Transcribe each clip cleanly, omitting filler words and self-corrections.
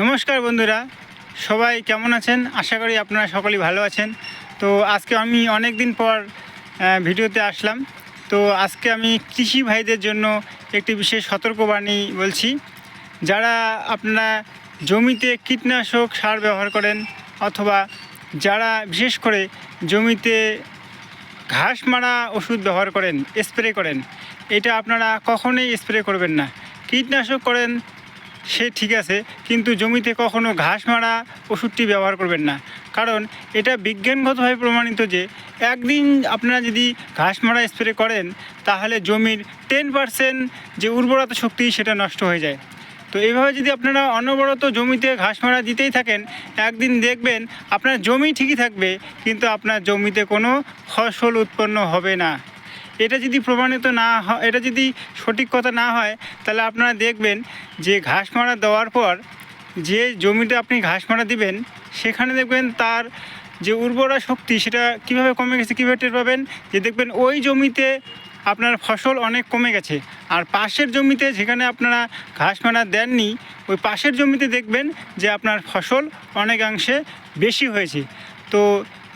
নমস্কার বন্ধুরা, সবাই কেমন আছেন? আশা করি আপনারা সকলেই ভালো আছেন। তো আজকে আমি অনেক দিন পর ভিডিওতে আসলাম। তো আজকে আমি কৃষি ভাইদের জন্য একটি বিশেষ সতর্কবাণী বলছি। যারা আপনারা জমিতে কীটনাশক সার ব্যবহার করেন অথবা যারা বিশেষ করে জমিতে ঘাস মারা ওষুধ ব্যবহার করেন, স্প্রে করেন, এটা আপনারা কখনোই স্প্রে করবেন না। কীটনাশক করেন সে ঠিক আছে, কিন্তু জমিতে কখনো ঘাস মারা ওষুধটি ব্যবহার করবেন না। কারণ এটা বিজ্ঞানগতভাবে প্রমাণিত যে একদিন আপনারা যদি ঘাস মারা স্প্রে করেন তাহলে জমির 10% যে উর্বরতা শক্তি সেটা নষ্ট হয়ে যায়। তো এইভাবে যদি আপনারা অনবরত জমিতে ঘাস মারা দিতেই থাকেন, একদিন দেখবেন আপনার জমি ঠিকই থাকবে কিন্তু আপনার জমিতে কোনো ফসল উৎপন্ন হবে না। এটা যদি প্রমাণিত না হয়, এটা যদি সঠিক কথা না হয়, তাহলে আপনারা দেখবেন যে ঘাস মারা দেওয়ার পর যে জমিতে আপনি ঘাস মারা দিবেন সেখানে দেখবেন তার যে উর্বরা শক্তি সেটা কীভাবে কমে গেছে, কীভাবে টের পাবেন? যে দেখবেন ওই জমিতে আপনার ফসল অনেক কমে গেছে, আর পাশের জমিতে যেখানে আপনারা ঘাস মারা দেননি ওই পাশের জমিতে দেখবেন যে আপনার ফসল অনেকাংশে বেশি হয়েছে। তো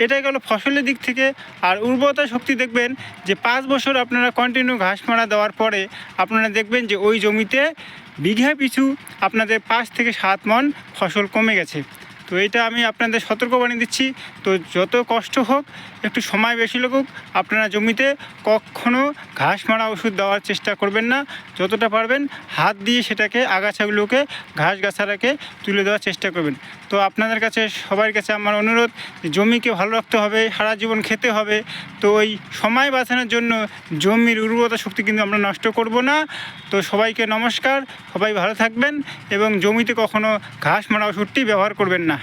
এটাই গেল ফসলের দিক থেকে। আর উর্বরতা শক্তি দেখবেন যে 5 বছর আপনারা কন্টিনিউ ঘাস মারা দেওয়ার পরে আপনারা দেখবেন যে ওই জমিতে বিঘা পিছু আপনাদের 5 থেকে 7 মণ ফসল কমে গেছে। তো এটা আমি আপনাদের সতর্কবাণী দিচ্ছি। তো যত কষ্ট হোক, একটু সময় বেশি লাগুক, আপনারা জমিতে কখনও ঘাস মারা ওষুধ দেওয়ার চেষ্টা করবেন না। যতটা পারবেন হাত দিয়ে সেটাকে আগাছাগুলোকে, গাছগাছারাকে তুলে দেওয়ার চেষ্টা করবেন। তো আপনাদের কাছে, সবার কাছে আমার অনুরোধ, জমিকে ভালো রাখতে হবে, সারা জীবন খেতে হবে। তো ওই সময় বাঁচানোর জন্য জমির উর্বরতা শক্তি কিন্তু আমরা নষ্ট করব না। তো সবাইকে নমস্কার, সবাই ভালো থাকবেন এবং জমিতে কখনো ঘাস মারা ওষুধটি ব্যবহার করবেন না।